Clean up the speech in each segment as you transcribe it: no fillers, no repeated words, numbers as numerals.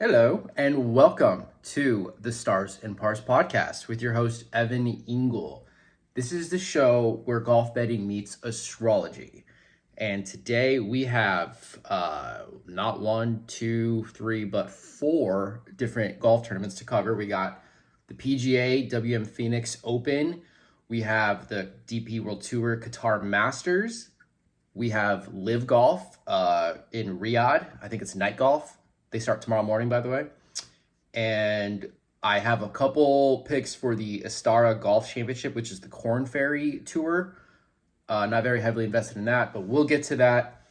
Hello, and welcome to the Stars and Pars podcast with your host, Evan Ingle. This is the show where golf betting meets astrology. And today we have not one, two, three, but four different golf tournaments to cover. We got the PGA WM Phoenix Open. We have the DP World Tour Qatar Masters. We have LIV Golf in Riyadh. I think it's night golf. They start tomorrow morning, by the way. And I have a couple picks for the Astara Golf Championship, which is the Corn Ferry Tour. Not very heavily invested in that, but we'll get to that.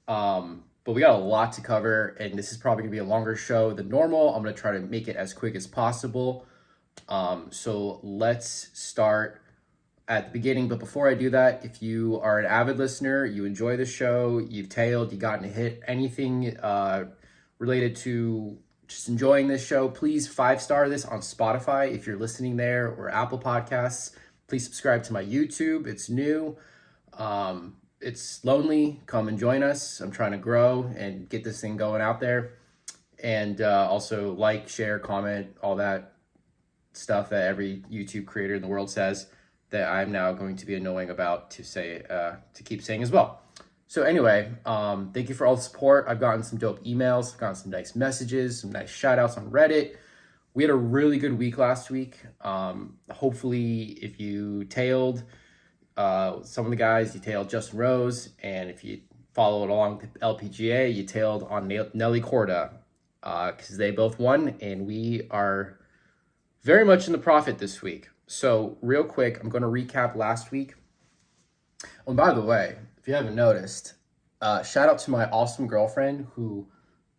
But we got a lot to cover, and this is probably going to be a longer show than normal. I'm going to try to make it as quick as possible. So let's start at the beginning. But before I do that, if you are an avid listener, you enjoy the show, you've tailed, you gotten a hit, anything related to just enjoying this show, please 5-star this on Spotify if you're listening there, or Apple Podcasts. Please subscribe to my YouTube. It's new. It's lonely. Come and join us. I'm trying to grow and get this thing going out there. And also like, share, comment, all that stuff that every YouTube creator in the world says that I'm now going to be annoying about to say, to keep saying as well. So anyway, thank you for all the support. I've gotten some dope emails, I've gotten some nice messages, some nice shout outs on Reddit. We had a really good week last week. Hopefully if you tailed some of the guys, you tailed Justin Rose, and if you followed along the LPGA, you tailed on Nelly Korda, because they both won, and we are very much in the profit this week. So real quick, I'm going to recap last week. Oh, and by the way, if you haven't noticed, shout out to my awesome girlfriend who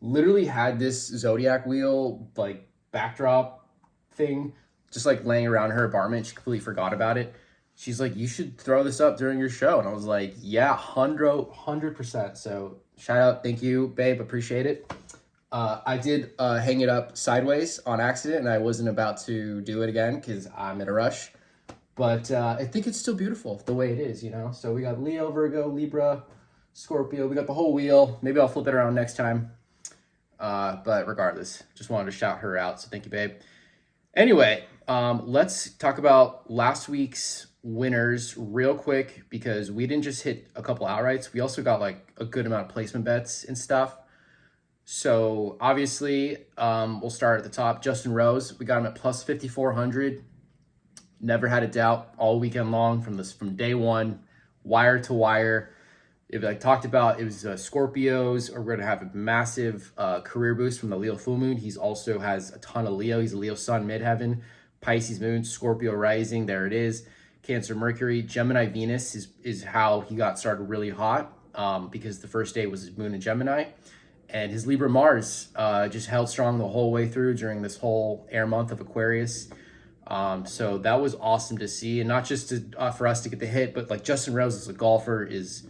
literally had this zodiac wheel like backdrop thing just like laying around her apartment. She completely forgot about it. She's like, you should throw this up during your show. And I was like, yeah, 100%. So shout out. Thank you, babe. Appreciate it. I did hang it up sideways on accident, and I wasn't about to do it again because I'm in a rush. But I think it's still beautiful the way it is, you know? So we got Leo, Virgo, Libra, Scorpio. We got the whole wheel. Maybe I'll flip it around next time. But regardless, just wanted to shout her out. So thank you, babe. Anyway, let's talk about last week's winners real quick, because we didn't just hit a couple outrights. We also got like a good amount of placement bets and stuff. So obviously, we'll start at the top. Justin Rose, we got him at plus 5,400. Never had a doubt all weekend long from day one, wire to wire. If I talked about, it was Scorpios are going to have a massive career boost from the Leo full moon. He's also has a ton of Leo. He's a Leo sun midheaven, Pisces moon, Scorpio rising. There it is. Cancer Mercury, Gemini Venus is how he got started really hot, because the first day was his moon in Gemini. And his Libra Mars just held strong the whole way through during this whole air month of Aquarius. So that was awesome to see, and not just for us to get the hit, but like Justin Rose as a golfer is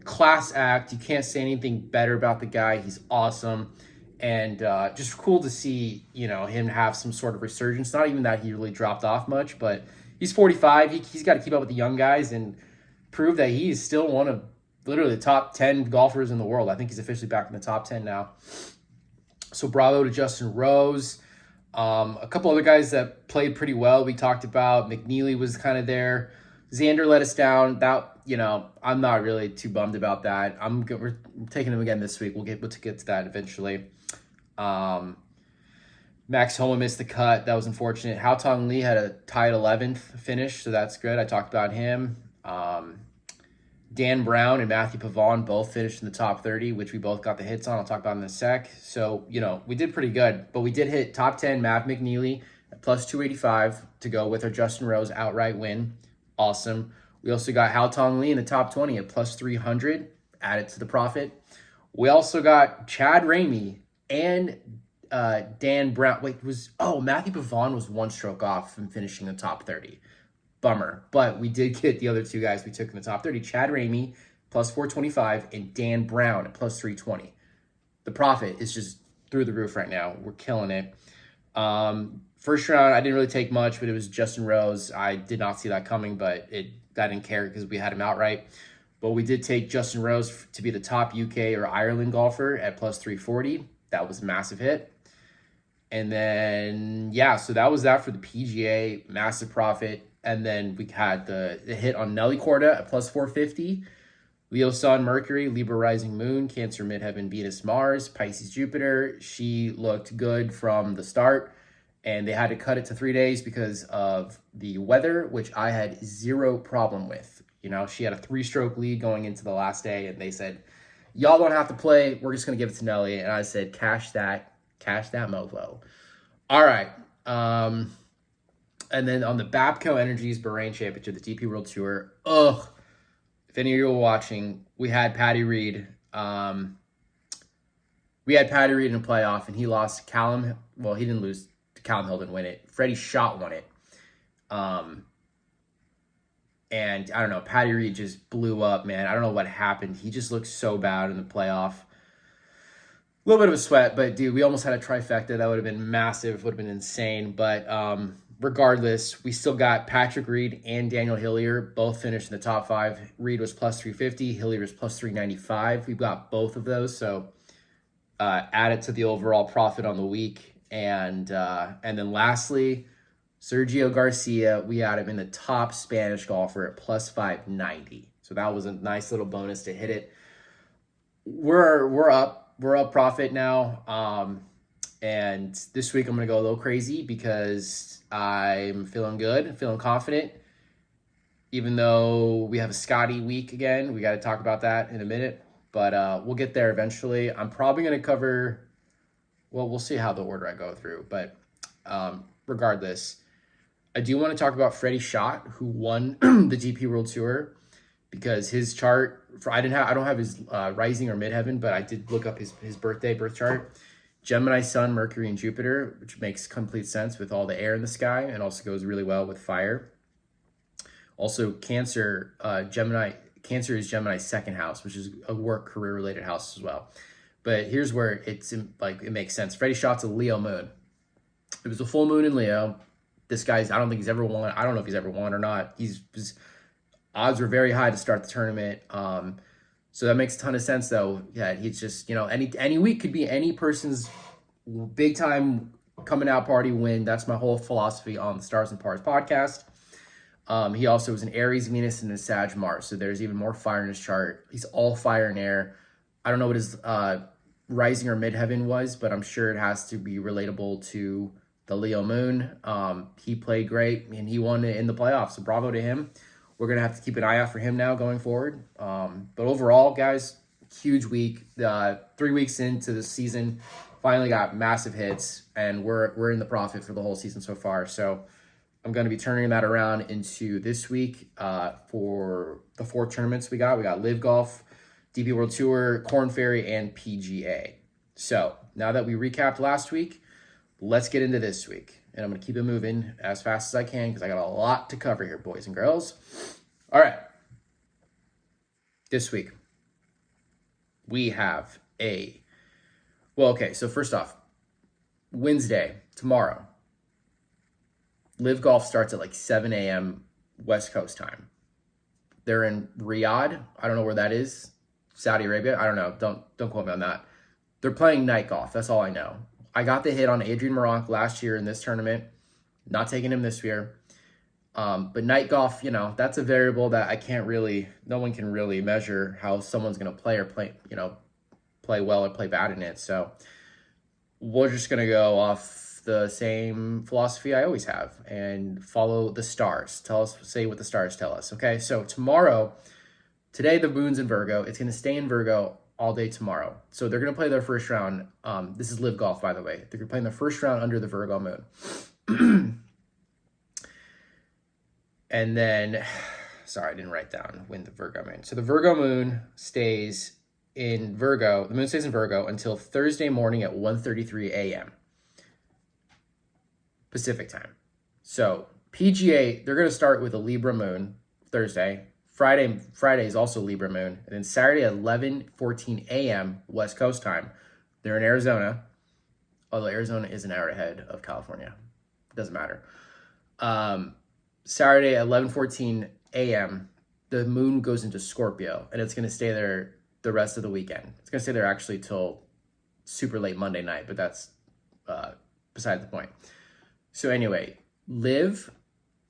class act. You can't say anything better about the guy. He's awesome, and just cool to see, you know, him have some sort of resurgence. Not even that he really dropped off much, but he's 45. He's got to keep up with the young guys and prove that he is still one of literally the top 10 golfers in the world. I think he's officially back in the top 10 now. So bravo to Justin Rose. A couple other guys that played pretty well. We talked about McNeely was kind of there. Xander let us down. That, you know, I'm not really too bummed about that. We're taking him again this week. We'll get to that eventually. Max Homa missed the cut. That was unfortunate. Hao Tong Lee had a tied 11th finish, so that's good. I talked about him. Dan Brown and Matthew Pavon both finished in the top 30, which we both got the hits on. I'll talk about in a sec. So, you know, we did pretty good, but we did hit top 10 Matt McNeely at plus 285 to go with our Justin Rose outright win. Awesome. We also got Hao Tong Lee in the top 20 at plus 300, added to the profit. We also got Chad Ramey and Dan Brown. Matthew Pavon was one stroke off from finishing the top 30. Bummer, but we did get the other two guys we took in the top 30, Chad Ramey, plus 425, and Dan Brown at plus 320. The profit is just through the roof right now. We're killing it. First round, I didn't really take much, but it was Justin Rose. I did not see that coming, but I didn't care because we had him outright. But we did take Justin Rose to be the top UK or Ireland golfer at plus 340. That was a massive hit. And then, yeah, so that was that for the PGA, massive profit. And then we had the hit on Nelly Korda at plus 450. Leo Sun, Mercury, Libra rising moon, Cancer midheaven, Venus, Mars, Pisces, Jupiter. She looked good from the start, and they had to cut it to 3 days because of the weather, which I had zero problem with. You know, she had a 3-stroke lead going into the last day, and they said, y'all don't have to play. We're just going to give it to Nelly. And I said, cash that mofo. All right. And then on the Babco Energies Bahrain Championship, the DP World Tour, if any of you were watching, we had Patty Reed. We had Patty Reed in a playoff, and he lost Callum. Well, he didn't lose. Callum Hill didn't win it. Freddie Schott won it. And I don't know, Patty Reed just blew up, man. I don't know what happened. He just looked so bad in the playoff. A little bit of a sweat, but dude, we almost had a trifecta. That would have been massive, would have been insane. But regardless, we still got Patrick Reed and Daniel Hillier both finished in the top 5. Reed was plus 350, Hillier was plus 395. We've got both of those, so add it to the overall profit on the week. And then lastly, Sergio Garcia, we had him in the top Spanish golfer at plus 590. So that was a nice little bonus to hit it. We're up profit now. And this week I'm going to go a little crazy because I'm feeling good, feeling confident. Even though we have a Scotty week again, we got to talk about that in a minute. But we'll get there eventually. I'm probably going to cover, well, we'll see how the order I go through. But regardless, I do want to talk about Freddie Schott, who won the DP World Tour, because his chart, I don't have his rising or midheaven, but I did look up his birth chart. Gemini, Sun, Mercury, and Jupiter, which makes complete sense with all the air in the sky and also goes really well with fire. Also, Cancer, Cancer is Gemini's second house, which is a work career related house as well. But here's where it makes sense. Freddie Schott's a Leo moon. It was a full moon in Leo. This guy's, I don't think he's ever won. I don't know if he's ever won or not. His odds were very high to start the tournament. So that makes a ton of sense, though. Yeah, he's just, any week could be any person's big time coming out party win. That's my whole philosophy on the Stars and Pars podcast. He also was an Aries, Venus, and a Sag Mars. So there's even more fire in his chart. He's all fire and air. I don't know what his rising or midheaven was, but I'm sure it has to be relatable to the Leo moon. He played great, and he won it in the playoffs. So bravo to him. We're going to have to keep an eye out for him now going forward. But overall, guys, huge week. 3 weeks into the season, finally got massive hits, and we're in the profit for the whole season so far. So I'm going to be turning that around into this week for the 4 tournaments we got. We got LIV Golf, DP World Tour, Korn Ferry, and PGA. So now that we recapped last week, let's get into this week. And I'm going to keep it moving as fast as I can because I got a lot to cover here, boys and girls. All right. This week, we have so first off, Wednesday, tomorrow, LIV Golf starts at like 7 a.m. West Coast time. They're in Riyadh. I don't know where that is. Saudi Arabia. I don't know. Don't quote me on that. They're playing night golf. That's all I know. I got the hit on Adrian Meronk last year in this tournament. Not taking him this year. But night golf, that's a variable that no one can really measure how someone's going to play or play well or play bad in it. So we're just going to go off the same philosophy I always have and follow the stars. Say what the stars tell us. Okay. So today the moon's in Virgo. It's going to stay in Virgo all day tomorrow. So they're going to play their first round. This is LIV Golf, by the way. They're playing their first round under the Virgo moon. And then, sorry, I didn't write down when the Virgo moon. So the Virgo moon stays in Virgo. The moon stays in Virgo until Thursday morning at 1:33 a.m. Pacific time. So PGA, they're going to start with a Libra moon Thursday. Friday is also Libra moon. And then Saturday at 11:14 a.m. West Coast time. They're in Arizona. Although Arizona is an hour ahead of California. It doesn't matter. Saturday at 11:14 a.m., the moon goes into Scorpio, and it's going to stay there the rest of the weekend. It's going to stay there actually till super late Monday night, but that's beside the point. So anyway, LIV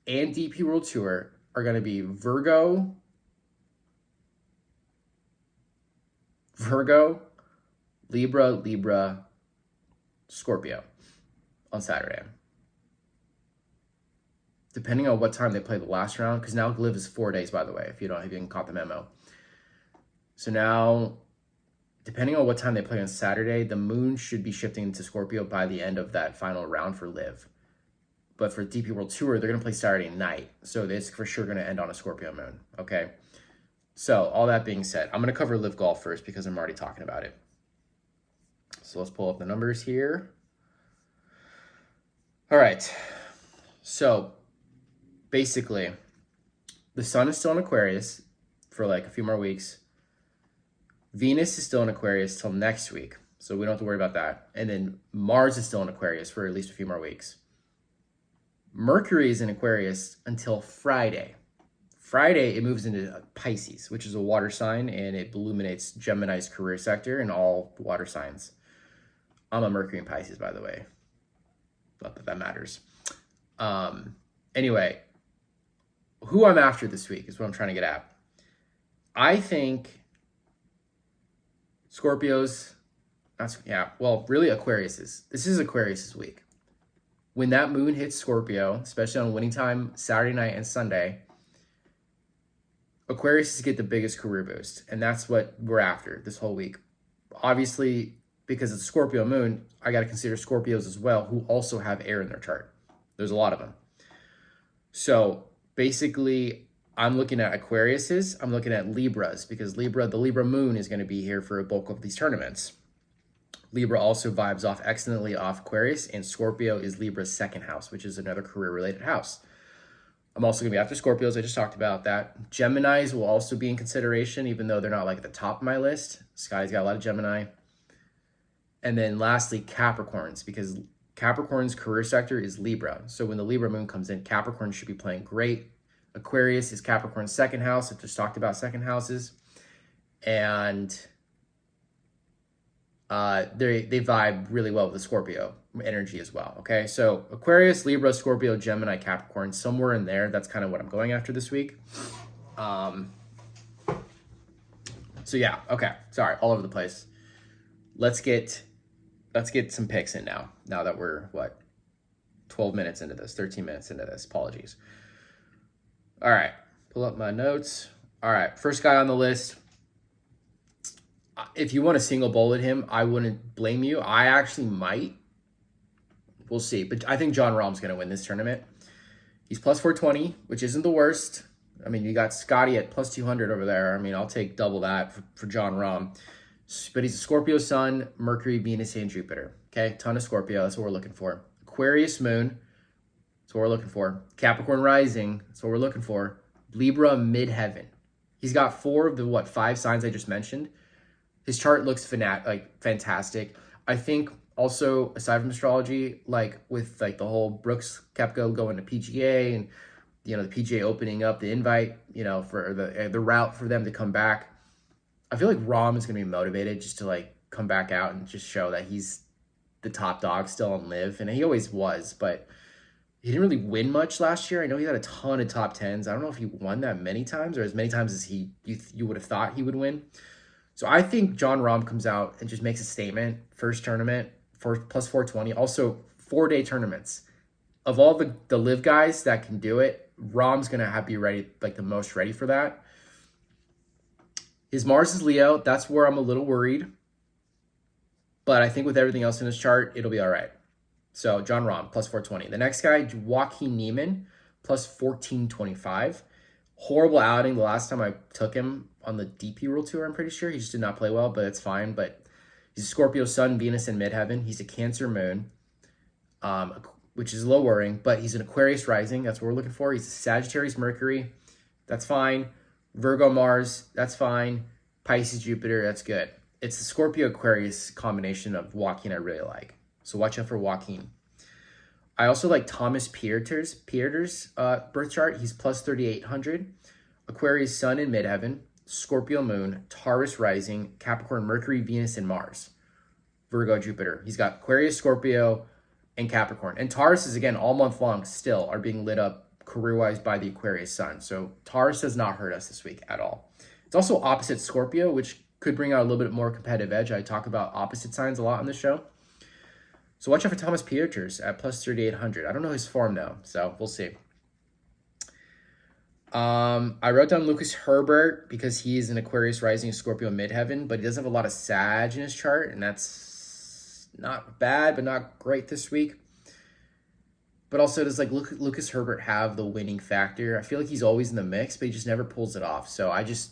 and DP World Tour are going to be Virgo, Libra, Scorpio on Saturday. Depending on what time they play the last round, because now LIV is 4 days, by the way, if you haven't caught the memo. So now, depending on what time they play on Saturday, the moon should be shifting into Scorpio by the end of that final round for LIV. But for DP World Tour, they're going to play Saturday night. So it's for sure going to end on a Scorpio moon, okay? So all that being said, I'm going to cover LIV Golf first because I'm already talking about it. So let's pull up the numbers here. All right. So basically, the sun is still in Aquarius for like a few more weeks. Venus is still in Aquarius till next week, so we don't have to worry about that. And then Mars is still in Aquarius for at least a few more weeks. Mercury is in Aquarius until Friday. Friday, it moves into Pisces, which is a water sign, and it illuminates Gemini's career sector in all water signs. I'm a Mercury in Pisces, by the way. Not that that matters. Anyway, who I'm after this week is what I'm trying to get at. I think Scorpios, really Aquarius's. This is Aquarius's week. When that moon hits Scorpio, especially on winning time, Saturday night and Sunday, Aquarius get the biggest career boost. And that's what we're after this whole week. Obviously, because it's Scorpio moon, I got to consider Scorpios as well, who also have air in their chart. There's a lot of them. So basically, I'm looking at Aquarius's, I'm looking at Libra's, because the Libra moon is going to be here for a bulk of these tournaments. Libra also vibes off excellently off Aquarius, and Scorpio is Libra's second house, which is another career-related house. I'm also going to be after Scorpios. I just talked about that. Geminis will also be in consideration, even though they're not like at the top of my list. Sky's got a lot of Gemini. And then lastly, Capricorns, because Capricorn's career sector is Libra. So when the Libra moon comes in, Capricorn should be playing great. Aquarius is Capricorn's second house. I just talked about second houses. And they vibe really well with the Scorpio energy as well, okay? So Aquarius, Libra, Scorpio, Gemini, Capricorn, somewhere in there. That's kind of what I'm going after this week. So yeah, okay. Sorry, all over the place. Let's get some picks in now that we're, 12 minutes into this, 13 minutes into this. Apologies. All right, pull up my notes. All right, first guy on the list. If you want to single bullet him, I wouldn't blame you. I actually might. We'll see. But I think Jon Rahm's going to win this tournament. He's plus 420, which isn't the worst. I mean, you got Scotty at plus 200 over there. I mean, I'll take double that for Jon Rahm. But he's a Scorpio sun, Mercury, Venus, and Jupiter. Okay, ton of Scorpio. That's what we're looking for. Aquarius moon. That's what we're looking for. Capricorn rising. That's what we're looking for. Libra midheaven. He's got 4 of the, 5 signs I just mentioned. His chart looks fantastic. I think also, aside from astrology, with the whole Brooks Koepka going to PGA and, the PGA opening up the invite, for the route for them to come back. I feel like Rahm is going to be motivated just to come back out and just show that he's the top dog still on LIV. And he always was, but he didn't really win much last year. I know he had a ton of top 10s. I don't know if he won that many times or as many times as you would have thought he would win. So I think Jon Rahm comes out and just makes a statement. First tournament for plus 420. Also 4-day tournaments. Of all the LIV guys that can do it, Rahm's going to be ready, the most ready for that. His Mars is Leo. That's where I'm a little worried. But I think with everything else in his chart, it'll be all right. So Jon Rahm, plus 420. The next guy, Joaquin Niemann, plus 1425. Horrible outing the last time I took him on the DP World Tour, I'm pretty sure. He just did not play well, but it's fine. But he's a Scorpio sun, Venus in midheaven. He's a Cancer moon, which is a little worrying. But he's an Aquarius rising. That's what we're looking for. He's a Sagittarius Mercury. That's fine. Virgo Mars. That's fine. Pisces Jupiter. That's good. It's the Scorpio Aquarius combination of Joaquin I really like. So watch out for Joaquin. I also like Thomas Pieter's birth chart. He's plus 3,800. Aquarius sun in midheaven. Scorpio moon. Taurus rising. Capricorn Mercury, Venus, and Mars. Virgo Jupiter. He's got Aquarius, Scorpio, and Capricorn. And Taurus is, again, all month long still are being lit up career-wise by the Aquarius sun. So Taurus does not hurt us this week at all. It's also opposite Scorpio, which could bring out a little bit more competitive edge. I talk about opposite signs a lot on the show. So watch out for Thomas Pieters at plus 3,800. I don't know his form, though, so we'll see. I wrote down Lucas Herbert because he's an Aquarius rising Scorpio midheaven, but he doesn't have a lot of Sag in his chart, and that's not bad, but not great this week. But also, does like Lucas Herbert have the winning factor? I feel like he's always in the mix, but he just never pulls it off. So I just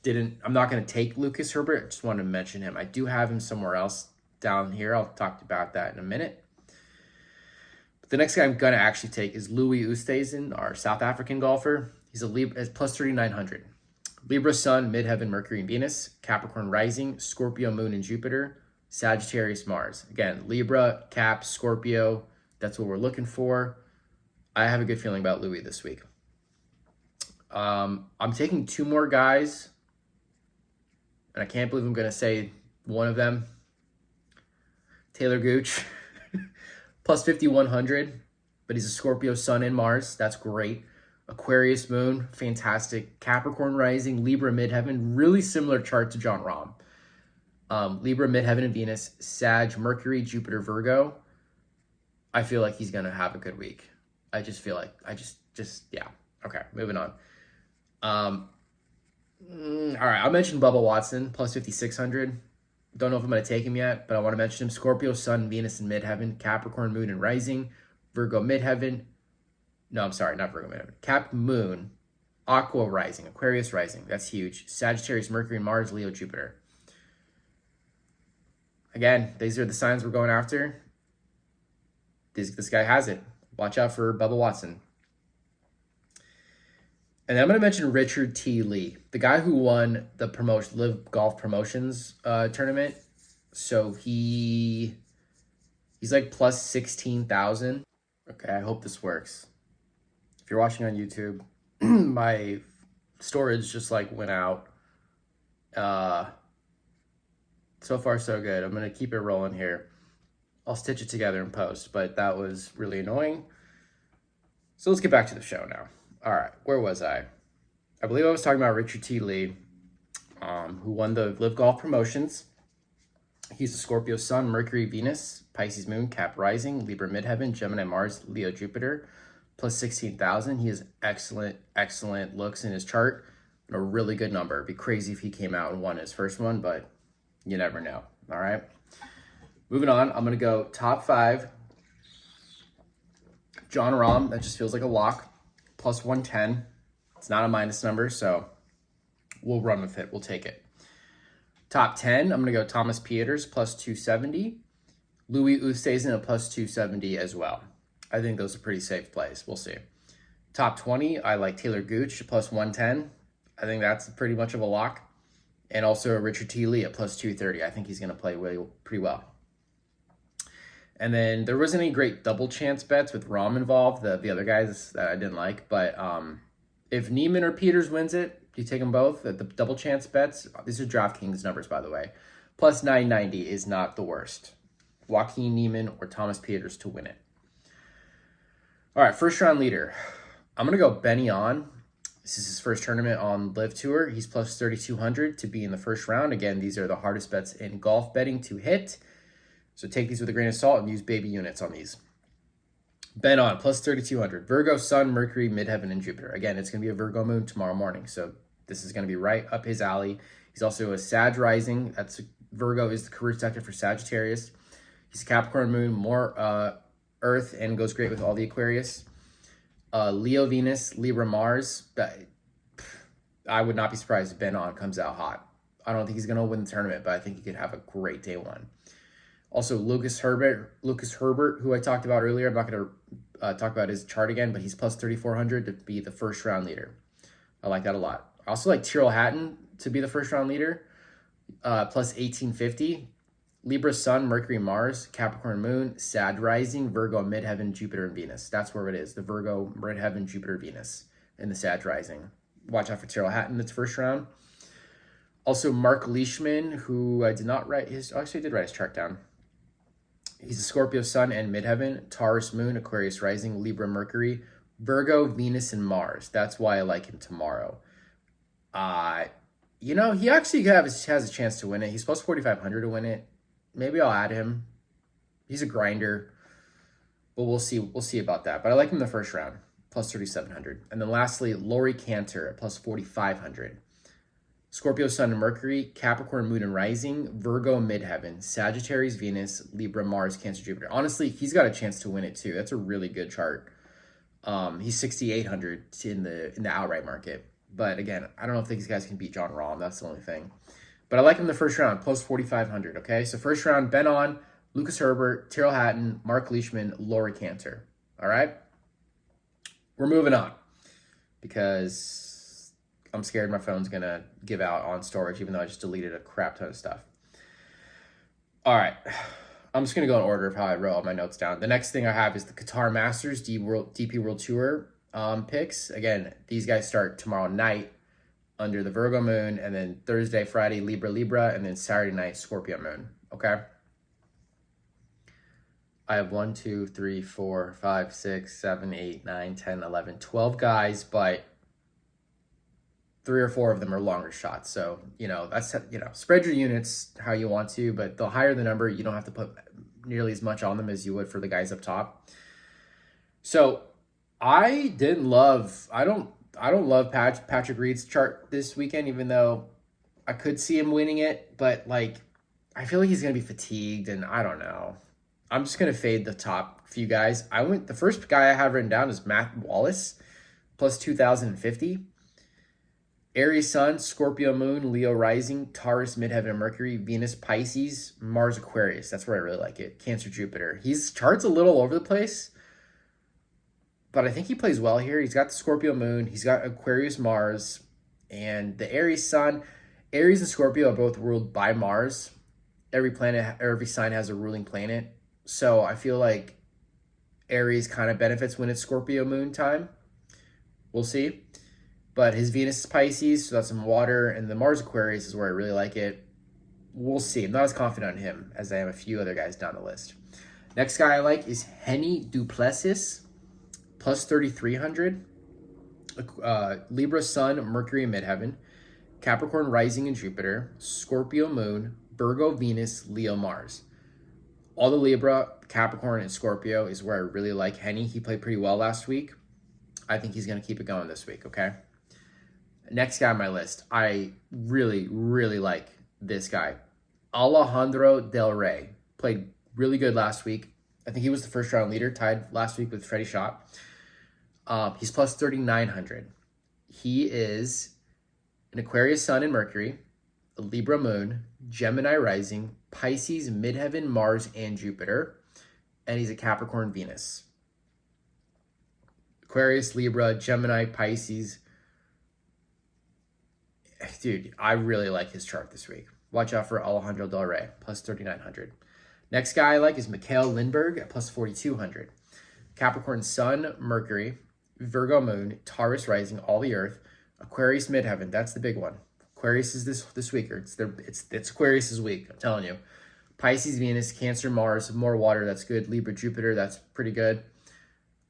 didn't. I'm not going to take Lucas Herbert. I just wanted to mention him. I do have him somewhere else down here. I'll talk about that in a minute. But the next guy I'm going to actually take is Louis Oosthuizen, our South African golfer. He's a Libra, plus 3,900. Libra Sun, Midheaven, Mercury and Venus. Capricorn Rising, Scorpio Moon and Jupiter. Sagittarius Mars. Again, Libra, Cap, Scorpio. That's what we're looking for. I have a good feeling about Louis this week. I'm taking two more guys, and I can't believe I'm going to say one of them. Taylor Gooch, plus 5,100, but he's a Scorpio Sun and Mars. That's great. Aquarius Moon, fantastic. Capricorn Rising, Libra Midheaven, really similar chart to John Rahm. Libra Midheaven and Venus, Sag, Mercury, Jupiter, Virgo. I feel like he's going to have a good week. I just feel like, yeah. Okay, moving on. All right, I'll mention Bubba Watson, plus 5,600. Don't know if I'm going to take him yet, but I want to mention him. Scorpio, Sun, Venus, and Midheaven. Capricorn, Moon, and Rising. Virgo, Midheaven. No, I'm sorry, not Virgo, Midheaven. Cap, Moon. Aqua, Rising. Aquarius, Rising. That's huge. Sagittarius, Mercury, Mars, Leo, Jupiter. Again, these are the signs we're going after. This guy has it. Watch out for Bubba Watson. And then I'm going to mention Richard T. Lee, the guy who won the LIV Golf Promotions tournament. So he's like plus 16,000. Okay, I hope this works. If you're watching on YouTube, my storage just like went out. So far, so good. I'm going to keep it rolling here. I'll stitch it together in post, but that was really annoying. So let's get back to the show now. All right, where was I? I believe I was talking about Richard T. Lee, who won the LIV Golf Promotions. He's a Scorpio Sun, Mercury, Venus, Pisces Moon, Cap Rising, Libra Midheaven, Gemini Mars, Leo Jupiter, plus 16,000. He has excellent looks in his chart, and a really good number. It'd be crazy if he came out and won his first one, but you never know. All right. Moving on, I'm going to go top 5. John Rahm, that just feels like a lock, plus 110. It's not a minus number, so we'll run with it. We'll take it. Top 10, I'm going to go Thomas Pieters, plus 270. Louis Oosthuizen at plus 270 as well. I think those are pretty safe plays. We'll see. Top 20, I like Taylor Gooch, plus 110. I think that's pretty much of a lock. And also Richard T. Lee at plus 230. I think he's going to play pretty well. And then there wasn't any great double chance bets with Rahm involved, the other guys that I didn't like. But if Neiman or Peters wins it, you take them both at the double chance bets. These are DraftKings numbers, by the way. Plus 990 is not the worst. Joaquin Neiman or Thomas Peters to win it. All right, first round leader. I'm going to go Benny On. This is his first tournament on LIV Tour. He's plus 3,200 to be in the first round. Again, these are the hardest bets in golf betting to hit. So take these with a grain of salt and use baby units on these. Ben On, plus 3,200. Virgo, Sun, Mercury, Midheaven, and Jupiter. Again, it's going to be a Virgo moon tomorrow morning. So this is going to be right up his alley. He's also a Sag rising. Virgo is the career sector for Sagittarius. He's a Capricorn moon, more Earth, and goes great with all the Aquarius. Leo, Venus, Libra, Mars. I would not be surprised if Ben On comes out hot. I don't think he's going to win the tournament, but I think he could have a great day one. Also, Lucas Herbert, who I talked about earlier. I'm not going to talk about his chart again, but he's plus 3,400 to be the first round leader. I like that a lot. I also like Tyrrell Hatton to be the first round leader, plus 1,850. Libra Sun, Mercury, Mars, Capricorn Moon, Sag Rising, Virgo Midheaven, Jupiter, and Venus. That's where it is. The Virgo Midheaven, Jupiter, Venus, and the Sag Rising. Watch out for Tyrrell Hatton in its first round. Also, Mark Leishman, who I did not write his... Actually, I did write his chart down. He's a Scorpio sun and midheaven, Taurus moon, Aquarius rising, Libra Mercury, Virgo, Venus, and Mars. That's why I like him tomorrow. He actually has a chance to win it. He's plus 4,500 to win it. Maybe I'll add him. He's a grinder, but we'll see. We'll see about that. But I like him in the first round, plus 3,700. And then lastly, Lori Cantor at plus 4,500. Scorpio sun and Mercury, Capricorn moon and rising, Virgo midheaven, Sagittarius Venus, Libra Mars, Cancer Jupiter. Honestly, he's got a chance to win it too. That's a really good chart. He's 6,800 in the outright market. But again, I don't know if these guys can beat John Rahm. That's the only thing. But I like him in the first round, plus 4,500. Okay, so first round, Ben On, Lucas Herbert, Tyrrell Hatton, Mark Leishman, Lori Cantor. All right, we're moving on because I'm scared my phone's gonna give out on storage, even though I just deleted a crap ton of stuff. All right, I'm just gonna go in order of how I wrote all my notes down. The next thing I have is the Qatar Masters DP World Tour picks. Again, these guys start tomorrow night under the Virgo moon, and then Thursday, Friday, Libra, and then Saturday night, Scorpio moon. Okay. I have 1, 2, 3, 4, 5, 6, 7, 8, 9, 10, 11, 12 guys, but 3 or 4 of them are longer shots. So, that's, spread your units how you want to, but the higher the number, you don't have to put nearly as much on them as you would for the guys up top. So I don't love Patrick Reed's chart this weekend, even though I could see him winning it, but I feel like he's going to be fatigued, and I don't know. I'm just going to fade the top few guys. The first guy I have written down is Matt Wallace, plus 2,050. Aries Sun, Scorpio Moon, Leo Rising, Taurus Midheaven and Mercury, Venus Pisces, Mars Aquarius. That's where I really like it. Cancer Jupiter. His chart's a little over the place, but I think he plays well here. He's got the Scorpio Moon. He's got Aquarius Mars, and the Aries Sun. Aries and Scorpio are both ruled by Mars. Every sign has a ruling planet. So I feel like Aries kind of benefits when it's Scorpio moon time. We'll see. But his Venus is Pisces, so that's some water. And the Mars Aquarius is where I really like it. We'll see. I'm not as confident on him as I am a few other guys down the list. Next guy I like is Henny Duplessis, plus 3,300. Libra Sun, Mercury in Midheaven, Capricorn Rising and Jupiter, Scorpio Moon, Virgo Venus, Leo Mars. All the Libra, Capricorn, and Scorpio is where I really like Henny. He played pretty well last week. I think he's going to keep it going this week, okay? Next guy on my list, I really, really like this guy. Alejandro Del Rey. Played really good last week. I think he was the first round leader, tied last week with Freddie Schott. He's plus 3,900. He is an Aquarius Sun and Mercury, a Libra Moon, Gemini Rising, Pisces, Midheaven, Mars, and Jupiter. And he's a Capricorn Venus. Aquarius, Libra, Gemini, Pisces. Dude, I really like his chart this week. Watch out for Alejandro Del Rey, plus 3,900. Next guy I like is Mikhail Lindbergh at plus 4,200. Capricorn Sun, Mercury, Virgo Moon, Taurus Rising, all the Earth, Aquarius Midheaven. That's the big one. Aquarius is this week, or it's Aquarius's week. I'm telling you. Pisces, Venus, Cancer, Mars, more water. That's good. Libra, Jupiter. That's pretty good.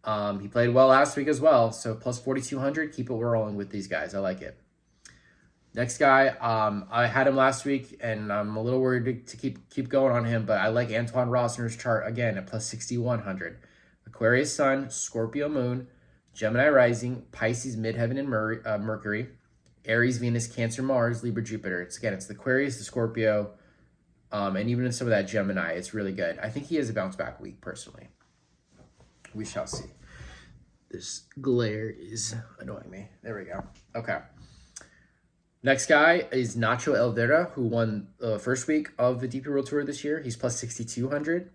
He played well last week as well. So plus 4,200. Keep it rolling with these guys. I like it. Next guy, I had him last week, and I'm a little worried to keep going on him, but I like Antoine Rosner's chart again at plus 6,100. Aquarius Sun, Scorpio Moon, Gemini Rising, Pisces Midheaven and Mercury, Aries Venus, Cancer Mars, Libra Jupiter. It's the Aquarius, the Scorpio, and even in some of that Gemini, it's really good. I think he has a bounce back week personally. We shall see. This glare is annoying me. There we go. Okay. Next guy is Nacho Elvira, who won the first week of the DP World Tour this year. He's plus 6,200.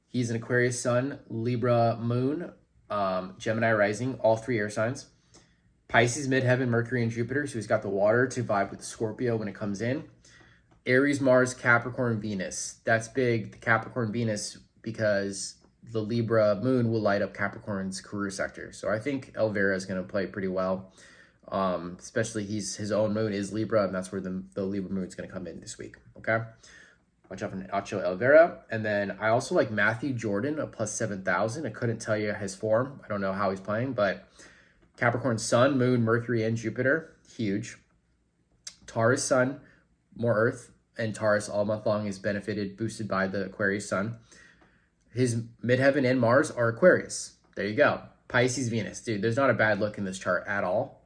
He's an Aquarius Sun, Libra Moon, Gemini Rising, all 3 air signs. Pisces, Midheaven, Mercury, and Jupiter. So he's got the water to vibe with the Scorpio when it comes in. Aries, Mars, Capricorn, Venus. That's big, the Capricorn Venus, because the Libra Moon will light up Capricorn's career sector. So I think Elvira is going to play pretty well. Especially his own moon is Libra, and that's where the Libra moon is going to come in this week. Okay. Watch out for Nacho Elvera. And then I also like Matthew Jordan, a plus 7,000. I couldn't tell you his form. I don't know how he's playing, but Capricorn Sun, Moon, Mercury, and Jupiter, huge. Taurus Sun, more Earth, and Taurus all month long is benefited, boosted by the Aquarius Sun. His midheaven and Mars are Aquarius. There you go. Pisces, Venus. Dude, there's not a bad look in this chart at all.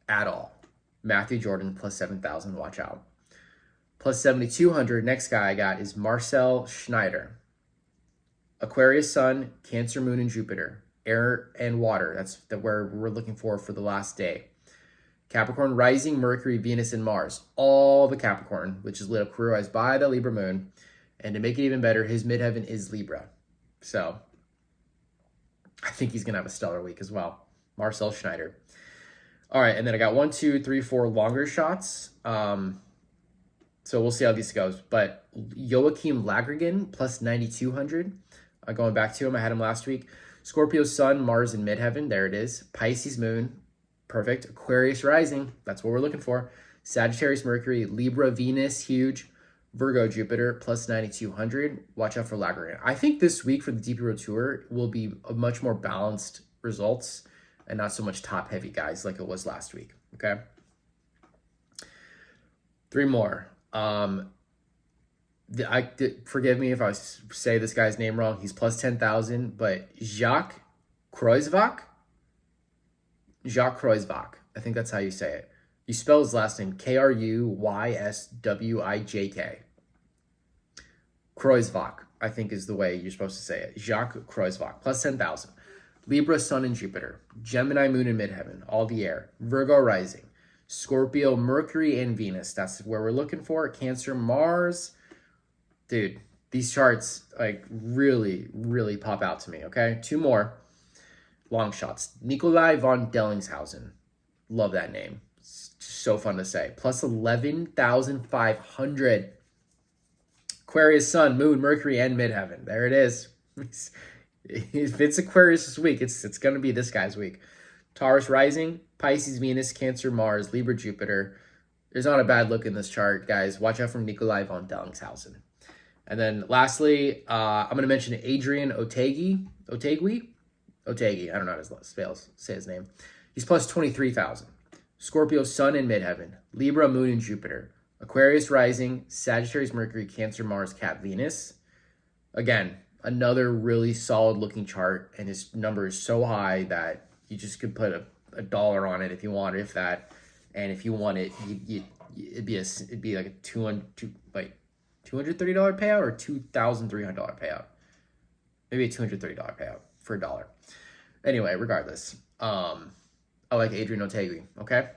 At all. Matthew Jordan, plus 7,000. Watch out. Plus 7,200. Next guy I got is Marcel Schneider. Aquarius Sun, Cancer Moon, and Jupiter. Air and water. That's where we're looking for the last day. Capricorn Rising, Mercury, Venus, and Mars. All the Capricorn, which is lit up career-wise by the Libra Moon. And to make it even better, his midheaven is Libra. So I think he's going to have a stellar week as well. Marcel Schneider. All right, and then I got 1, 2, 3, 4 longer shots. So we'll see how this goes. But Joachim Lagergen, plus 9,200. Going back to him, I had him last week. Scorpio Sun, Mars in midheaven. There it is. Pisces Moon. Perfect. Aquarius Rising. That's what we're looking for. Sagittarius Mercury. Libra Venus. Huge. Virgo Jupiter. Plus 9,200. Watch out for Lagergen. I think this week for the DPWT Tour will be a much more balanced results and not so much top-heavy guys like it was last week. Okay? 3 more. Forgive me if I say this guy's name wrong. He's plus 10,000, but Jacques Kreuzvak. I think that's how you say it. You spell his last name Kryswijk. Kreuzvak, I think is the way you're supposed to say it. Jacques Kreuzvak, plus 10,000. Libra, Sun, and Jupiter. Gemini, Moon, and Midheaven, all the air. Virgo Rising. Scorpio, Mercury, and Venus. That's where we're looking for. Cancer, Mars. Dude, these charts like really, really pop out to me, okay? 2 more long shots. Nikolai von Dellingshausen. Love that name. It's so fun to say. Plus 11,500. Aquarius, Sun, Moon, Mercury, and Midheaven. There it is. If it's Aquarius this week, it's going to be this guy's week. Taurus Rising, Pisces, Venus, Cancer, Mars, Libra, Jupiter. There's not a bad look in this chart, guys. Watch out for Nikolai von Dellingshausen. And then lastly, I'm going to mention Adrian Otaegui. Otaegui? Otaegui. I don't know how to say his name. He's plus 23,000. Scorpio, Sun, and Midheaven. Libra, Moon, and Jupiter. Aquarius Rising, Sagittarius, Mercury, Cancer, Mars, Cap, Venus. Again, another really solid looking chart, and his number is so high that you just could put a dollar on it if you want, if that. And if you want it, it'd be like a $230 payout or $2,300 payout. Maybe a $230 payout for $1. Anyway, regardless, I like Adrian Otaegui. Okay,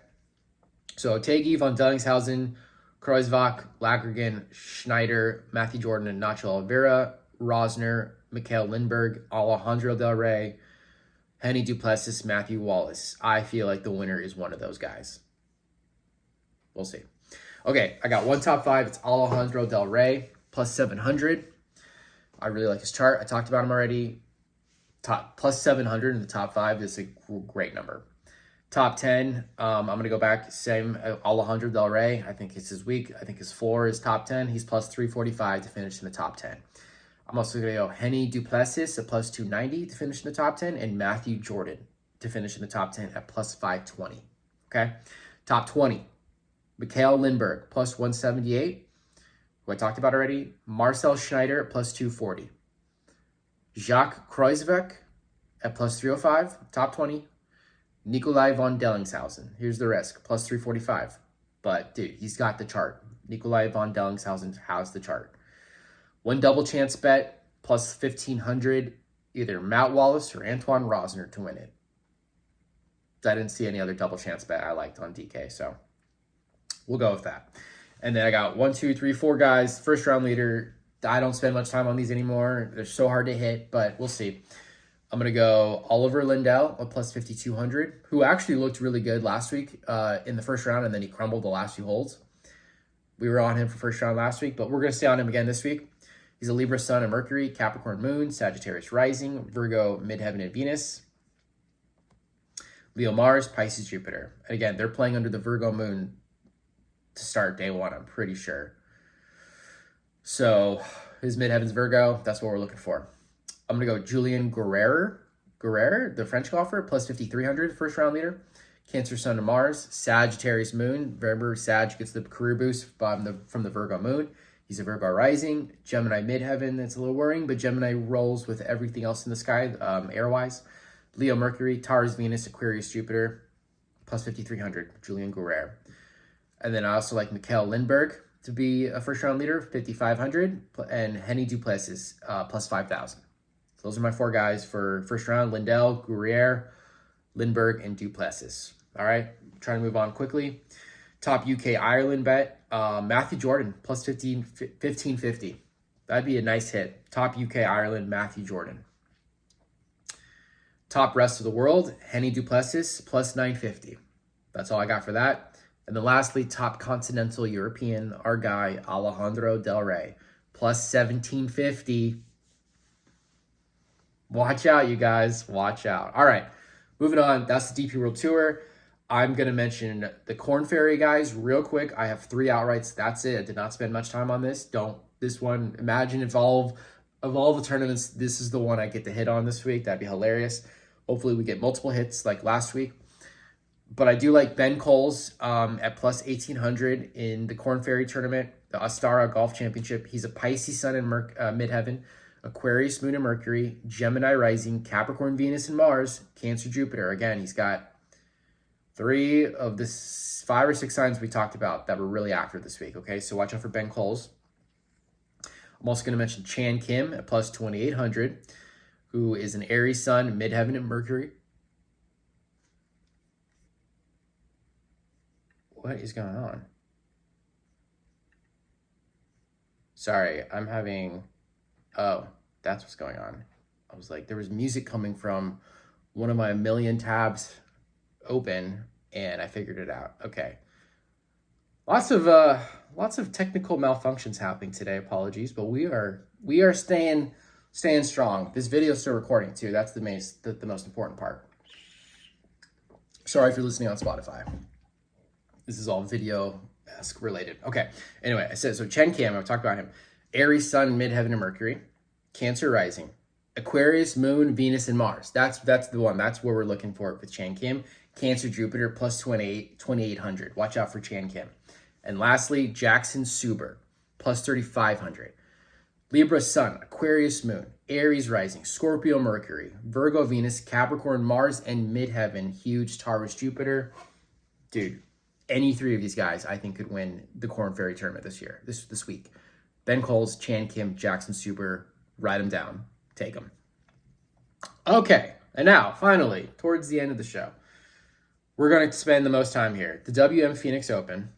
so Otaegui, von Dellingshausen, Kreuzvak, Lagergen, Schneider, Matthew Jordan, and Nacho Oliveira, Rosner, Mikhail Lindbergh, Alejandro Del Rey, Henny Duplessis, Matthew Wallace. I feel like the winner is one of those guys. We'll see. Okay, I got one top 5. It's Alejandro Del Rey, plus 700. I really like his chart. I talked about him already. Plus 700 in the top 5 is a great number. Top 10, I'm going to go back. Same, Alejandro Del Rey. I think it's his week. I think his floor is top 10. He's plus 345 to finish in the top 10. I'm also going to go Henny Duplessis at plus 290 to finish in the top 10, and Matthew Jordan to finish in the top 10 at plus 520. Okay? Top 20, Mikhail Lindbergh, plus 178, who I talked about already. Marcel Schneider at plus 240. Jacques Kreuzvik at plus 305, top 20. Nikolai von Dellingshausen, here's the risk, plus 345. But, dude, he's got the chart. Nikolai von Dellingshausen has the chart. One double chance bet, plus 1,500, either Matt Wallace or Antoine Rosner to win it. I didn't see any other double chance bet I liked on DK, so we'll go with that. And then I got 1, 2, 3, 4 guys, first round leader. I don't spend much time on these anymore. They're so hard to hit, but we'll see. I'm going to go Oliver Lindell at plus 5,200, who actually looked really good last week in the first round, and then he crumbled the last few holes. We were on him for first round last week, but we're going to stay on him again this week. He's a Libra Sun and Mercury, Capricorn Moon, Sagittarius Rising, Virgo Midheaven and Venus, Leo Mars, Pisces Jupiter. And again, they're playing under the Virgo Moon to start day 1, I'm pretty sure. So his midheaven's Virgo. That's what we're looking for. I'm going to go Julian Guerrer, the French golfer, plus 5,300, first round leader. Cancer, Sun, and Mars. Sagittarius Moon. Remember, Sag gets the career boost from the Virgo Moon. He's a Virgo rising. Gemini midheaven. That's a little worrying, but Gemini rolls with everything else in the sky, air-wise. Leo Mercury. Taurus Venus. Aquarius Jupiter. Plus 5,300. Julian Guerrer. And then I also like Mikhail Lindbergh to be a first round leader, 5,500. And Henny Duplessis, plus 5,000. So those are my four guys for first round: Lindell, Guerrier, Lindbergh, and Duplessis. All right, trying to move on quickly. Top UK Ireland bet, Matthew Jordan, plus 1550. That'd be a nice hit. Top UK Ireland, Matthew Jordan. Top rest of the world, Henny Duplessis, plus 950. That's all I got for that. And then lastly, top continental European, our guy, Alejandro Del Rey, plus 1750. Watch out, you guys. Watch out. All right, moving on. That's the DP World Tour. I'm going to mention the Corn Ferry guys real quick. I have 3 outrights. That's it. I did not spend much time on this. This one, imagine if all the tournaments, this is the one I get to hit on this week. That'd be hilarious. Hopefully we get multiple hits like last week. But I do like Ben Coles at plus 1,800 in the Corn Ferry tournament, the Astara Golf Championship. He's a Pisces Sun in midheaven, Aquarius Moon and Mercury, Gemini rising, Capricorn Venus and Mars, Cancer Jupiter. Again, he's got 3 of the 5 or 6 signs we talked about that were really active this week. Okay, so watch out for Ben Coles. I'm also going to mention Chan Kim at plus 2,800, who is an Aries Sun, midheaven and Mercury. What is going on? Sorry, I'm having... Oh, that's what's going on. I was like, there was music coming from one of my million tabs open, and I figured it out. Okay. Lots of technical malfunctions happening today. Apologies, but we are staying strong. This video is still recording too. That's the most important part. Sorry if you're listening on Spotify. This is all video-esque related. Okay. Anyway, I said so. Chen Kim, I've talked about him. Aries Sun, midheaven and Mercury, Cancer rising, Aquarius Moon, Venus and Mars. That's the one. That's where we're looking for it with Chan Kim. Cancer Jupiter plus 2,800. Watch out for Chan Kim. And lastly, Jackson Suber plus 3,500. Libra Sun, Aquarius Moon, Aries rising, Scorpio Mercury, Virgo Venus, Capricorn Mars, and midheaven huge Taurus Jupiter. Dude, any 3 of these guys I think could win the Corn Ferry tournament this week. Ben Coles, Chan Kim, Jackson Suber, write them down. Take them. Okay, and now, finally, towards the end of the show, we're going to spend the most time here. The WM Phoenix Open.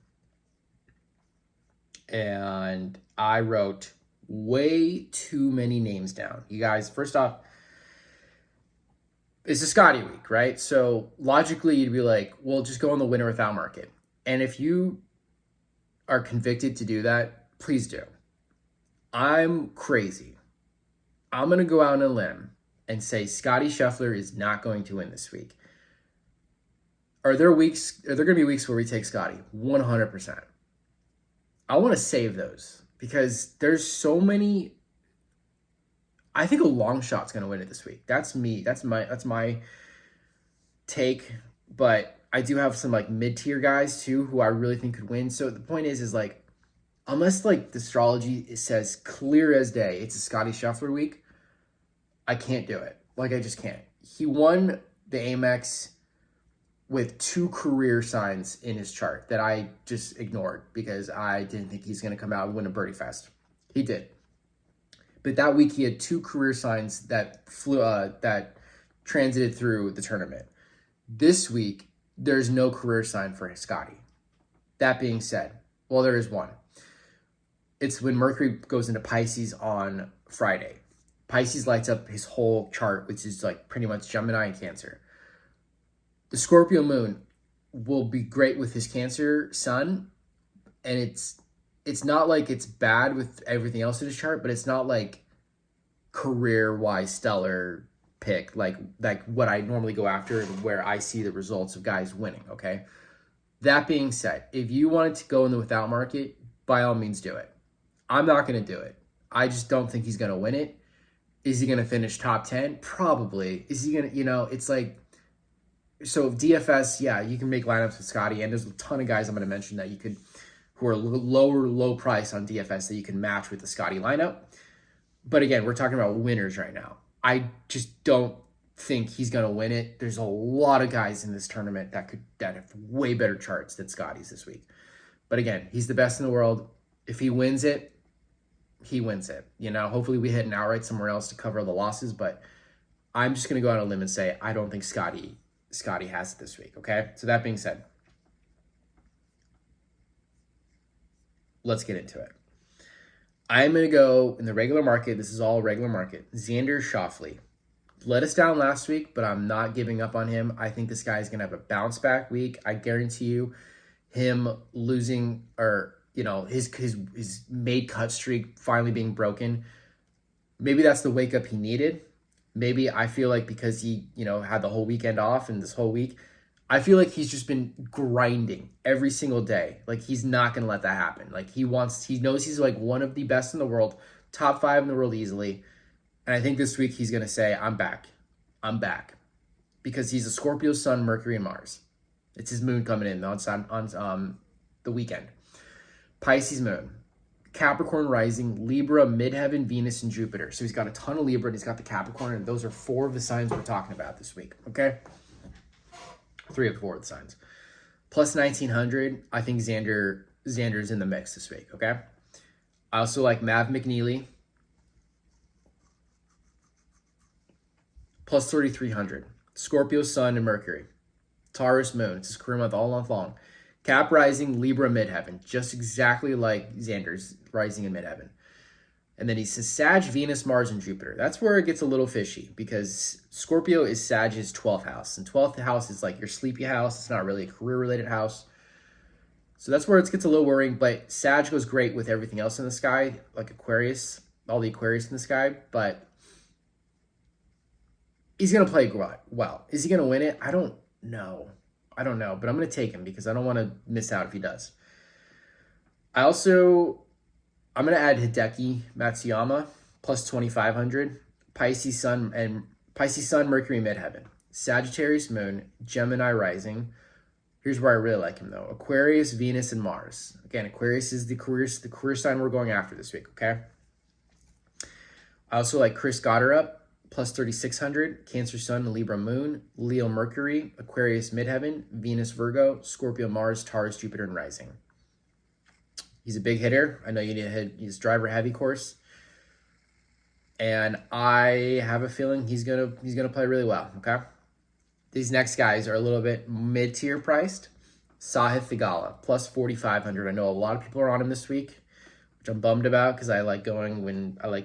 And I wrote way too many names down. You guys, first off, it's a Scotty week, right? So logically, you'd be like, well, just go on the winner without market. And if you are convicted to do that, please do. I'm crazy. I'm going to go out on a limb and say Scotty Scheffler is not going to win this week. Are there going to be weeks where we take Scotty? 100%. I want to save those because there's so many. I think a long shot's going to win it this week. That's me. That's my take. But I do have some like mid-tier guys too who I really think could win. So the point is like, unless like the astrology says clear as day, it's a Scotty Scheffler week, I can't do it. Like I just can't. He won the Amex with 2 career signs in his chart that I just ignored because I didn't think he's going to come out and win a birdie fest. He did. But that week he had 2 career signs that that transited through the tournament. This week, there's no career sign for Scotty. That being said, well, there is one. It's when Mercury goes into Pisces on Friday. Pisces lights up his whole chart, which is like pretty much Gemini and Cancer. The Scorpio moon will be great with his Cancer sun, and it's not like it's bad with everything else in his chart, but it's not like career-wise stellar pick like what I normally go after and where I see the results of guys winning, okay? That being said, if you wanted to go in the without market, by all means do it. I'm not going to do it. I just don't think he's going to win it. Is he going to finish top 10? Probably. Is he going to, it's like, so DFS, yeah, you can make lineups with Scotty, and there's a ton of guys I'm going to mention that you could, who are low price on DFS that you can match with the Scotty lineup. But again, we're talking about winners right now. I just don't think he's going to win it. There's a lot of guys in this tournament that have way better charts than Scotty's this week. But again, he's the best in the world. If he wins it, he wins it. Hopefully we hit an outright somewhere else to cover the losses, but I'm just going to go on a limb and say I don't think Scotty has it this week, okay? So that being said, let's get into it. I'm going to go in the regular market. This is all regular market. Xander Schauffele let us down last week, but I'm not giving up on him. I think this guy is going to have a bounce back week. I guarantee you him losing or, his made cut streak finally being broken. Maybe that's the wake up he needed. Maybe I feel like because he, had the whole weekend off and this whole week, I feel like he's just been grinding every single day. Like he's not going to let that happen. Like he knows he's like one of the best in the world, top 5 in the world easily. And I think this week he's going to say, I'm back. Because he's a Scorpio, Sun, Mercury, and Mars. It's his moon coming in on the weekend. Pisces moon, Capricorn rising, Libra, midheaven, Venus, and Jupiter. So he's got a ton of Libra and he's got the Capricorn, and those are 4 of the signs we're talking about this week, okay? 3 of 4 of the signs. Plus 1900, I think Xander's in the mix this week, okay? I also like Mav McNeely. Plus 3,300. Scorpio, Sun, and Mercury. Taurus, Moon. It's his career month all month long. Cap rising, Libra, midheaven. Just exactly like Xander's rising in midheaven. And then he says Sag, Venus, Mars, and Jupiter. That's where it gets a little fishy because Scorpio is Sag's 12th house. And 12th house is like your sleepy house. It's not really a career-related house. So that's where it gets a little worrying. But Sag goes great with everything else in the sky, like Aquarius, all the Aquarius in the sky. But he's going to play well. Is he going to win it? I don't know. But I'm going to take him because I don't want to miss out if he does. I'm going to add Hideki Matsuyama, plus 2,500. Pisces Sun, Mercury, midheaven. Sagittarius Moon, Gemini rising. Here's where I really like him, though. Aquarius, Venus, and Mars. Again, Aquarius is the career sign we're going after this week, okay? I also like Chris Gotterup, plus 3,600. Cancer Sun, Libra Moon, Leo Mercury, Aquarius midheaven, Venus Virgo, Scorpio Mars, Taurus Jupiter, and rising. He's a big hitter. I know you need to hit his driver heavy course. And I have a feeling he's gonna play really well, okay? These next guys are a little bit mid-tier priced. Sahith Theegala, plus 4,500. I know a lot of people are on him this week, which I'm bummed about because I like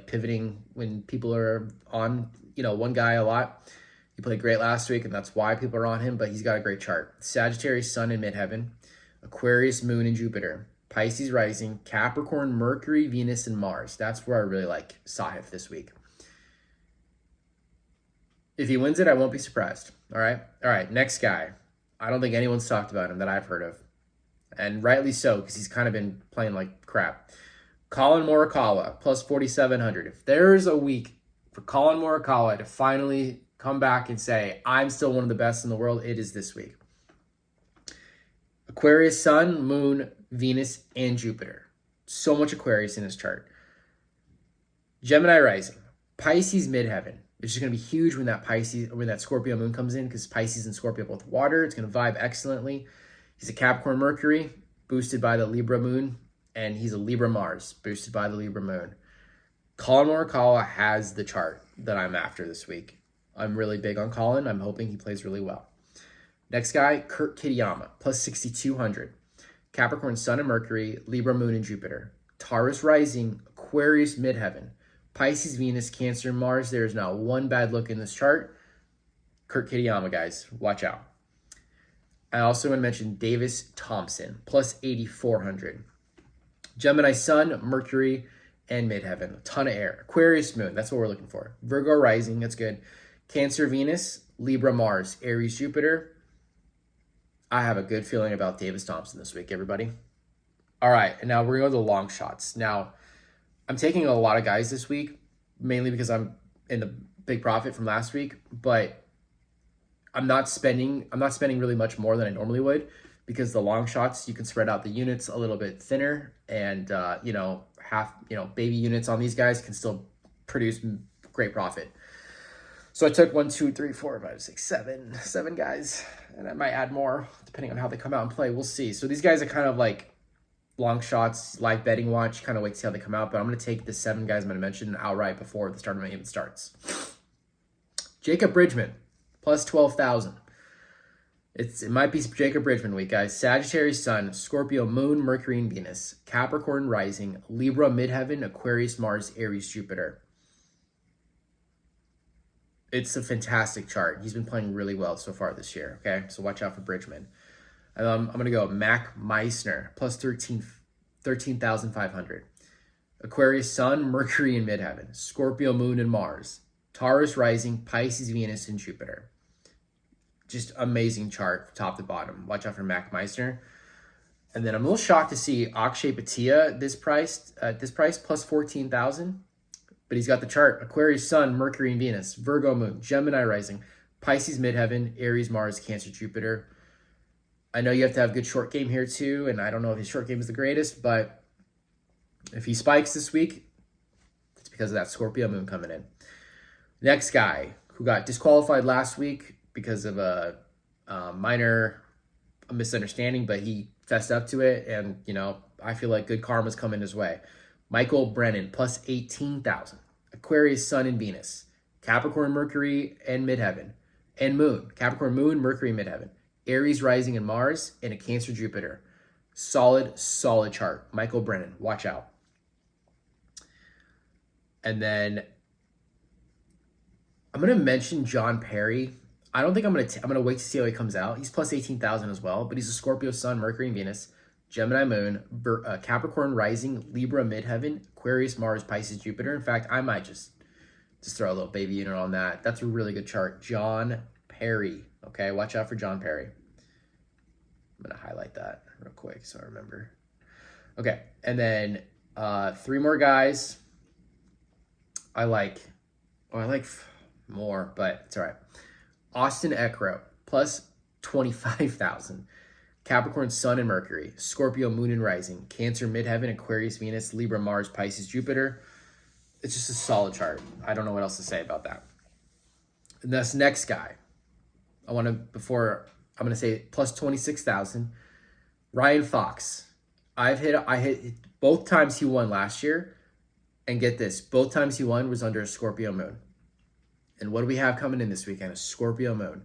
pivoting when people are on, one guy a lot. He played great last week, and that's why people are on him, but he's got a great chart. Sagittarius Sun in midheaven, Aquarius Moon and Jupiter, Pisces rising, Capricorn, Mercury, Venus, and Mars. That's where I really like Sahith this week. If he wins it, I won't be surprised. All right, next guy. I don't think anyone's talked about him that I've heard of, and rightly so because he's kind of been playing like crap. Colin Morikawa, plus 4,700. If there's a week for Colin Morikawa to finally come back and say, I'm still one of the best in the world, it is this week. Aquarius Sun, Moon, Venus, and Jupiter. So much Aquarius in his chart. Gemini rising. Pisces midheaven. It's just going to be huge when that Scorpio moon comes in because Pisces and Scorpio are both water. It's going to vibe excellently. He's a Capricorn Mercury, boosted by the Libra moon. And he's a Libra Mars, boosted by the Libra moon. Colin Morikawa has the chart that I'm after this week. I'm really big on Colin. I'm hoping he plays really well. Next guy, Kurt Kitayama, plus 6,200. Capricorn Sun and Mercury, Libra Moon and Jupiter. Taurus rising, Aquarius midheaven. Pisces, Venus, Cancer, Mars. There is not one bad look in this chart. Kurt Kitayama, guys. Watch out. I also want to mention Davis Thompson, plus 8,400. Gemini Sun, Mercury, and midheaven. A ton of air. Aquarius Moon. That's what we're looking for. Virgo rising. That's good. Cancer, Venus, Libra, Mars, Aries, Jupiter. I have a good feeling about Davis Thompson this week, everybody. All right, and now we're going to go to the long shots. Now, I'm taking a lot of guys this week, mainly because I'm in the big profit from last week, but I'm not spending really much more than I normally would, because the long shots, you can spread out the units a little bit thinner, and baby units on these guys can still produce great profit. So I took 1, 2, 3, 4, 5, 6, 7 guys, and I might add more depending on how they come out and play. We'll see. So these guys are kind of like long shots, live betting watch, kind of wait to see how they come out. But I'm going to take the 7 guys I'm going to mention outright before the tournament even starts. Jacob Bridgman, plus 12,000. It might be Jacob Bridgman week, guys. Sagittarius Sun, Scorpio Moon, Mercury and Venus, Capricorn Rising, Libra Midheaven, Aquarius Mars, Aries Jupiter. It's a fantastic chart. He's been playing really well so far this year, okay? So watch out for Bridgman. I'm going to go Mac Meissner, plus 13,500. Aquarius Sun, Mercury and Midheaven, Scorpio Moon and Mars, Taurus Rising, Pisces, Venus, and Jupiter. Just amazing chart, top to bottom. Watch out for Mac Meissner. And then I'm a little shocked to see Akshay Bhatia this price, plus 14,000. But he's got the chart: Aquarius Sun, Mercury and Venus, Virgo Moon, Gemini Rising, Pisces Midheaven, Aries Mars, Cancer Jupiter. I know you have to have good short game here too, and I don't know if his short game is the greatest, but if he spikes this week, it's because of that Scorpio Moon coming in. Next guy, who got disqualified last week because of a minor misunderstanding, but he fessed up to it, and I feel like good karma's coming his way. Michael Brennan, plus 18,000. Aquarius Sun and Venus, Capricorn Mercury and Midheaven, and Moon. Capricorn Moon, Mercury Midheaven, Aries Rising and Mars, and a Cancer Jupiter. Solid chart. Michael Brennan, watch out. And then I'm going to mention John Perry. I don't think I'm going to wait to see how he comes out. He's plus 18,000 as well, but he's a Scorpio Sun, Mercury and Venus, Gemini Moon, Capricorn Rising, Libra Midheaven, Aquarius Mars, Pisces Jupiter. In fact, I might just throw a little baby unit on that. That's a really good chart. John Perry. Okay, watch out for John Perry. I'm going to highlight that real quick so I remember. Okay, and then 3 more guys. I like more, but it's all right. Austin Eckroat, plus 25,000. Capricorn Sun and Mercury, Scorpio Moon and Rising, Cancer Midheaven, Aquarius Venus, Libra Mars, Pisces Jupiter. It's just a solid chart. I don't know what else to say about that. And this next guy, I'm going to say plus 26,000. Ryan Fox. I hit both times he won last year. And get this, both times he won was under a Scorpio Moon. And what do we have coming in this weekend? A Scorpio Moon.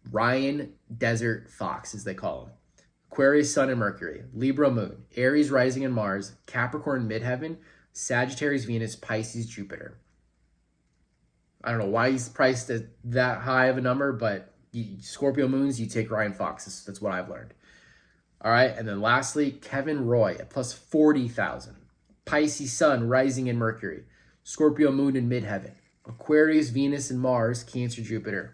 Ryan Desert Fox, as they call him. Aquarius Sun and Mercury, Libra Moon, Aries Rising and Mars, Capricorn Midheaven, Sagittarius Venus, Pisces Jupiter. I don't know why he's priced at that high of a number, but Scorpio Moons, you take Ryan Fox. That's what I've learned. All right, and then lastly, Kevin Roy at plus 40,000. Pisces Sun, Rising and Mercury, Scorpio Moon and Midheaven, Aquarius, Venus and Mars, Cancer Jupiter.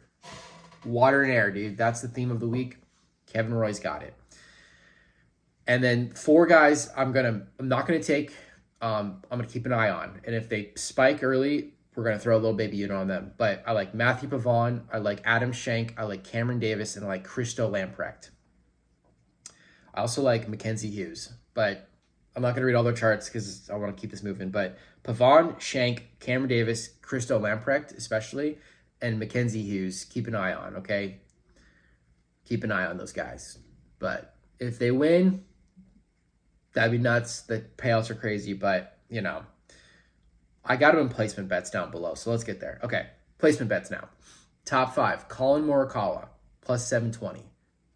Water and air, dude. That's the theme of the week. Kevin Roy's got it. And then 4 guys I'm not gonna take. I'm gonna keep an eye on. And if they spike early, we're gonna throw a little baby unit on them. But I like Matthew Pavon, I like Adam Schenk, I like Cameron Davis, and I like Christo Lamprecht. I also like Mackenzie Hughes, but I'm not gonna read all their charts because I want to keep this moving. But Pavon, Schenk, Cameron Davis, Christo Lamprecht, especially, and Mackenzie Hughes, keep an eye on, okay? Keep an eye on those guys. But if they win, that'd be nuts. The payouts are crazy, but, I got them in placement bets down below, so let's get there. Okay, placement bets now. Top 5, Colin Morikawa, plus 720.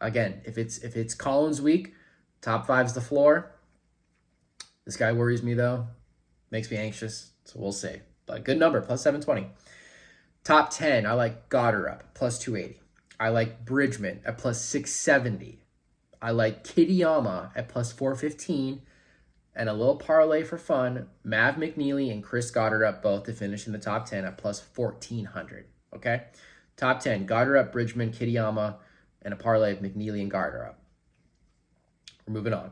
Again, if it's Colin's week, top 5's the floor. This guy worries me, though. Makes me anxious, so we'll see. But good number, plus 720. Top 10, I like Goddard up, plus 280. I like Bridgman at plus 670. I like Kitayama at plus 415. And a little parlay for fun, Mav McNeely and Chris Goddard up both to finish in the top 10 at plus 1,400. Okay? Top 10, Goddard up, Bridgman, Kitayama, and a parlay of McNeely and Goddard up. We're moving on.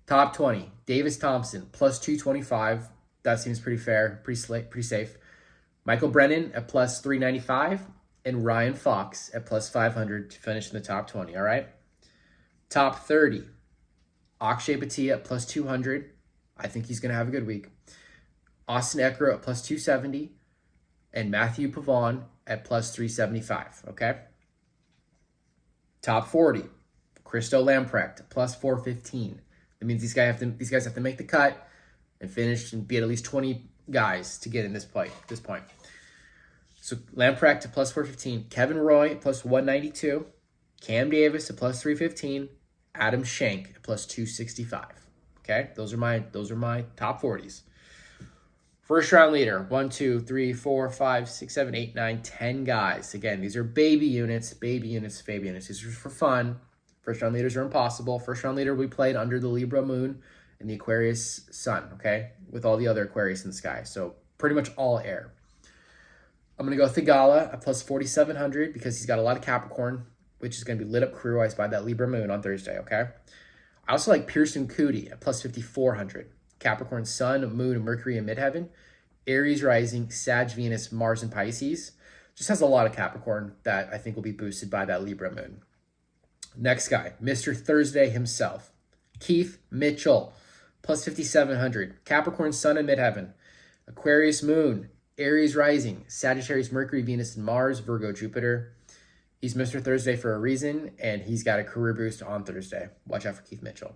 Top 20, Davis Thompson, plus 225. That seems pretty fair, pretty safe. Michael Brennan at plus 395 and Ryan Fox at plus 500 to finish in the top 20, all right? Top 30, Akshay Bhatia at plus 200. I think he's going to have a good week. Austin Eckler at plus 270 and Matthew Pavon at plus 375, okay? Top 40, Christo Lamprecht, plus 415. That means these guys have to make the cut and finish and be at least 20 guys to get in this point. So Lamprecht at plus 415, Kevin Roy at plus 192, Cam Davis at plus 315, Adam Schenk at plus 265. Okay, those are my top 40s. First round leader, 1, 2, 3, 4, 5, 6, 7, 8, 9, 10 guys. Again, these are baby units. These are for fun. First round leaders are impossible. First round leader we played under the Libra moon and the Aquarius sun, okay? With all the other Aquarius in the sky. So pretty much all air. I'm going to go Thigala at plus 4,700 because he's got a lot of Capricorn, which is going to be lit up career-wise by that Libra moon on Thursday, okay? I also like Pearson Cootie at plus 5,400. Capricorn sun, moon, and Mercury in midheaven. Aries rising, Sag, Venus, Mars, and Pisces. Just has a lot of Capricorn that I think will be boosted by that Libra moon. Next guy, Mr. Thursday himself. Keith Mitchell, plus 5,700. Capricorn sun in midheaven. Aquarius moon, Aries rising, Sagittarius, Mercury, Venus, and Mars, Virgo, Jupiter. He's Mr. Thursday for a reason, and he's got a career boost on Thursday. Watch out for Keith Mitchell.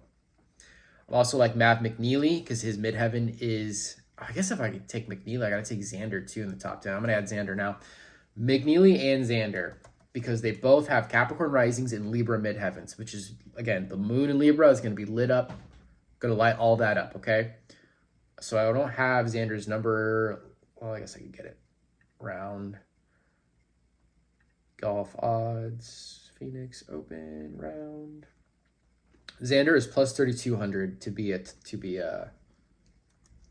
I also like Mav McNeely because his midheaven is, I guess if I could take McNeely, I got to take Xander too in the top 10. I'm going to add Xander now. McNeely and Xander, because they both have Capricorn risings and Libra midheavens, which is, again, the moon in Libra is going to be lit up, going to light all that up, okay? So I don't have Xander's number. Well, I guess I could get it. Round. Golf odds. Phoenix Open round. Xander is plus 3,200 to be a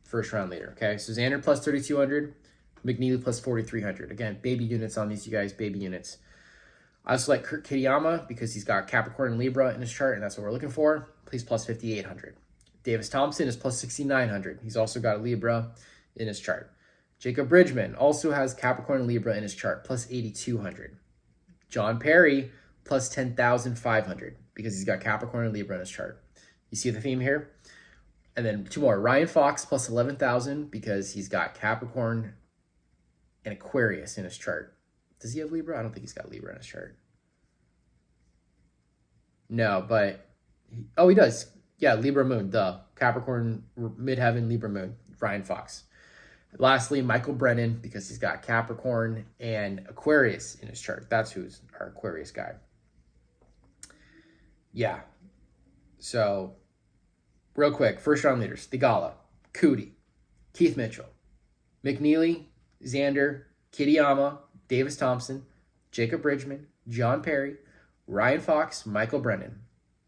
first round leader. Okay, so Xander plus 3,200, McNeely plus 4,300. Again, baby units on these, you guys, baby units. I also like Kurt Kitayama because he's got Capricorn and Libra in his chart, and that's what we're looking for. He's plus 5,800. Davis Thompson is plus 6,900. He's also got Libra in his chart. Jacob Bridgman also has Capricorn and Libra in his chart, plus 8,200. John Perry, plus 10,500 because he's got Capricorn and Libra in his chart. You see the theme here? And then two more. Ryan Fox, plus 11,000 because he's got Capricorn and Aquarius in his chart. Does he have Libra? I don't think he's got Libra in his chart. No, but... he does. Yeah, Libra moon, Capricorn, midheaven, Libra moon, Ryan Fox. Lastly, Michael Brennan, because he's got Capricorn and Aquarius in his chart. That's who's our Aquarius guy. Yeah. So, real quick, first round leaders. Thigala, Cootie, Keith Mitchell, McNeely, Xander, Kitayama, Davis Thompson, Jacob Bridgman, John Perry, Ryan Fox, Michael Brennan.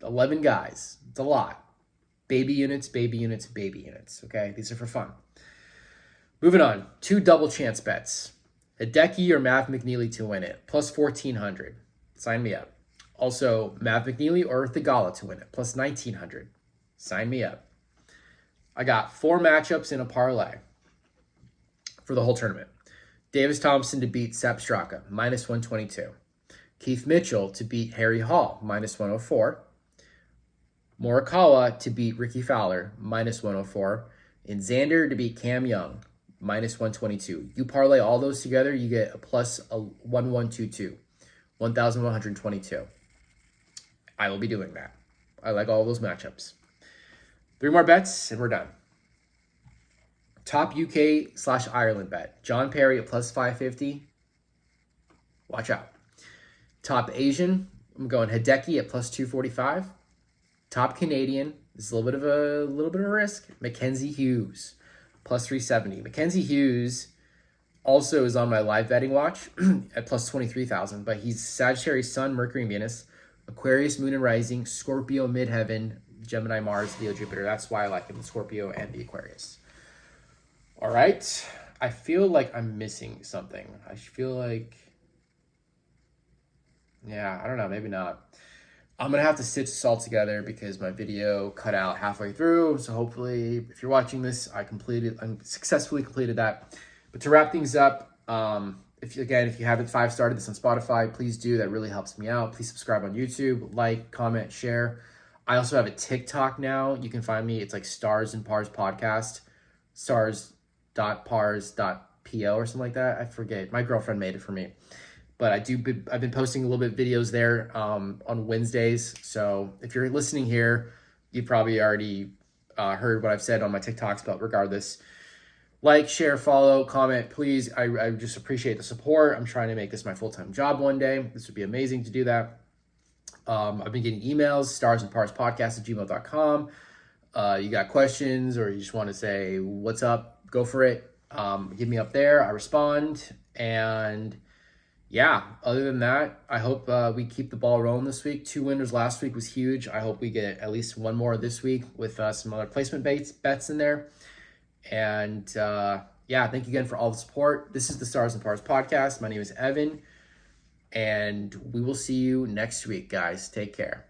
11 guys. It's a lot. Baby units, baby units, baby units. Okay? These are for fun. Moving on. 2 double chance bets. Hideki or Mav McNeely to win it. Plus 1,400. Sign me up. Also, Mav McNeely or Thigala to win it. Plus 1,900. Sign me up. I got 4 matchups in a parlay for the whole tournament. Davis Thompson to beat Sepp Straka, minus 122. Keith Mitchell to beat Harry Hall, minus 104. Morikawa to beat Ricky Fowler, minus 104. And Xander to beat Cam Young, minus 122. You parlay all those together, you get a plus 1122, 1,122. I will be doing that. I like all those matchups. 3 more bets, and we're done. Top UK/Ireland bet. John Perry at plus 550. Watch out. Top Asian, I'm going Hideki at plus 245. Top Canadian, this is a little bit of a risk. Mackenzie Hughes, plus 370. Mackenzie Hughes also is on my live betting watch at plus 23,000, but he's Sagittarius Sun, Mercury, and Venus, Aquarius, Moon and Rising, Scorpio, Midheaven, Gemini, Mars, Leo, Jupiter. That's why I like him, the Scorpio and the Aquarius. All right. I feel like I'm missing something. I feel like, yeah, I don't know, maybe not. I'm gonna have to stitch this all together because my video cut out halfway through. So hopefully, if you're watching this, I successfully completed that. But to wrap things up, if you haven't 5-starred this on Spotify, please do. That really helps me out. Please subscribe on YouTube, like, comment, share. I also have a TikTok now. You can find me. It's like Stars and Pars Podcast, stars.pars.po or something like that. I forget. My girlfriend made it for me. But I've been posting a little bit of videos there on Wednesdays. So if you're listening here, you probably already heard what I've said on my TikToks. But regardless, like, share, follow, comment, please. I just appreciate the support. I'm trying to make this my full-time job one day. This would be amazing to do that. I've been getting emails, starsandparspodcast@gmail.com. You got questions or you just want to say what's up, go for it. Hit me up there. I respond. And yeah, other than that, I hope we keep the ball rolling this week. 2 winners last week was huge. I hope we get at least one more this week with some other placement bets in there. And yeah, thank you again for all the support. This is the Stars and Pars Podcast. My name is Evan, and we will see you next week, guys. Take care.